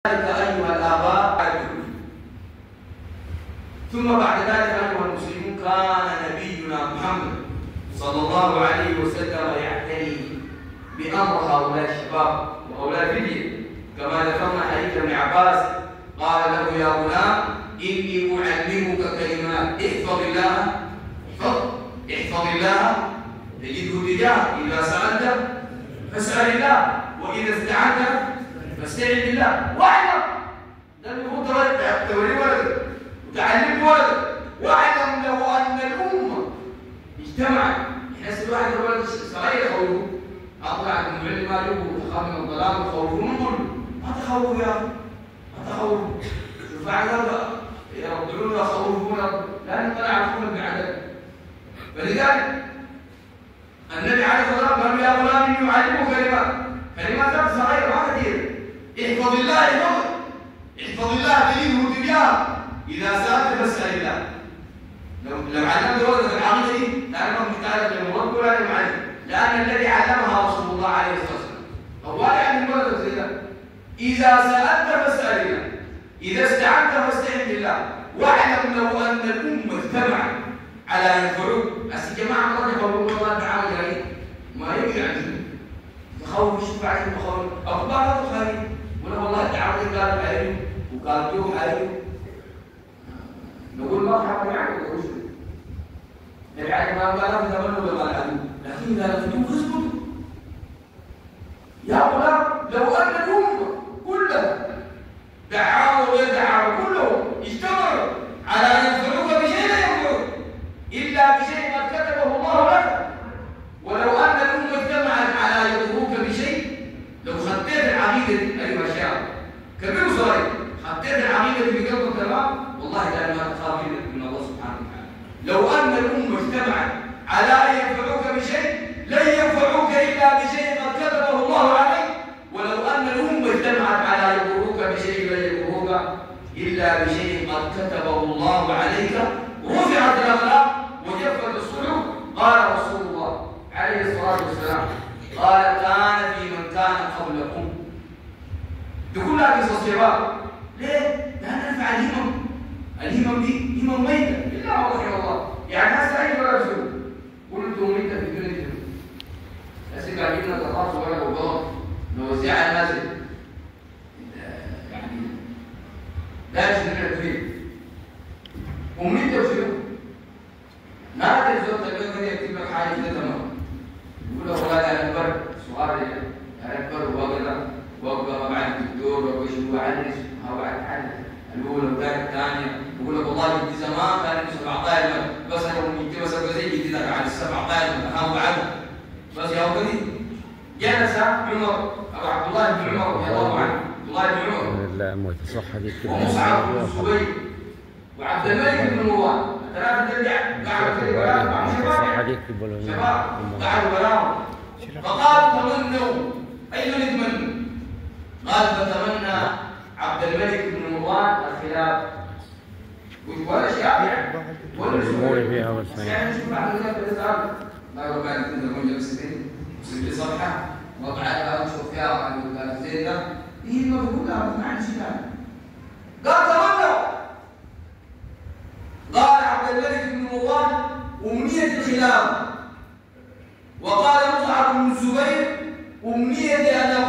ذلك أيها الآباء ثم بعد ذلك أيها المسلمون كان نبينا محمد صلى الله عليه وسلم يعتني بأمر هؤلاء الشباب وهؤلاء الفتية كما ذكرنا حديث ابن عباس قال له يا غلام إني أعلمك كلمات احفظ الله تجده تجاهك إذا سألت فاسأل الله وإذا استعنت فاستعن بالله واعلم ده المفروض توريه ولدك وتعلمه ولدك واعلم له أن الأمة اجتمعت يحس الواحد الولد صغير يخوفه أطلع من علم ما له وتخاف من الظلام وتخوفه من كله ما تخوف يا أخي ما تخوف شوف عذاب يرضعون ويخوفون لا يعرفون بعدد فلذلك النبي عليه الصلاة والسلام قال يا غلام إني أعلمك كلمات صغيرة ما كثير احفظ الله احفظ الله تجده تجاهك إذا سألت فاسأل الله لو علمت ولدك العقيدة دي تعلمها مش تعلم للمرد ولا للمعلم لأن الذي علمها رسول الله عليه الصلاة والسلام هو لا يعلم ولدك زي ده إذا سألت فاسأل الله إذا استعنت فاستعن بالله واعلم له أن الأمة اجتمعت على أن ينفعوك بس الجماعة مرة يقولون الله تعالى جاي ما يمكن عنهم تخوف شوف عليهم تخوف أخبار خارج ولا والله تعالى قال عليهم وقال دوم عليهم نقول مرحبا معك ولا شو يعني ما قال تتمنوا لما العدو لكن إذا لم تكن يا غلام لو أن الأمة كلها دعاوا ويدعوا كلهم اجتمعوا على أن ينفعوك بشيء لا ينفعوك إلا بشيء قد كتبه الله لك ولو أن الأمة اجتمعت على يضروك بشيء لو خطيت العقيدة أيها الشعب كبير وصغير خطيت العقيدة في قلبك تمام والله لا ما تخاف من الله سبحانه وتعالى لو أن الأمة اجتمعت على أن ينفعوك بشيء لن ينفعوك إلا بشيء قد كتبه الله عليك ولو أن الأمة اجتمعت على يضروك بشيء لن يضروك إلا بشيء قد كتبه الله عليك رفعت الأخلاق وجفت الصحف قال رسول الله عليه الصلاة والسلام قال كان في من كان قبلكم تقولها قصص شباب ليه؟ لأن نفع الهمم دي همم ميتة إلا ما رحم الله يعني هسه أي ولا بسوء قلتم ميتة في الدنيا هسه قاعدين نتخاص ولا وقال نوزعها الناس يعني لا يجب فيه وميتة وشنو؟ ما تلزم تلقى يكتب لك حاجة كده تمام يقول له والله أنا أكبر سؤال أنا أكبر وأبقى مع الدكتور وأعنس ما بعد حاجة الأولى والثانية الثانية يقول لك والله جدي زمان كان 17 بس أنا ممكن بس أبقى زي جدي ذاك على 17 أهم بعد بس يا ولدي جلس عمر أبو عبد الله بن عمر رضي الله عنه عبد الله بن عمر لا موت صح هذيك ومصعب بن الزبير وعبد الملك بن مروان ثلاثة ترجع قعدوا في البلاد مع شباب قعدوا بلاهم فقالوا تمنوا أي من يتمنوا؟ قال فتمنى عبد الملك بن مروان الخلاف ولا شافع ولا فيها يعني شوف بعد ذلك الإسلام ما يقول بعد كده جلستين وسجل صفحة وضعها ونشوف فيها وقال زين ده هي المفروض ما عندي شيء ثاني قال تمنوا قال عبد الملك بن مروان أمنية الخلاف وقال مصعب بن الزبير أمنية أن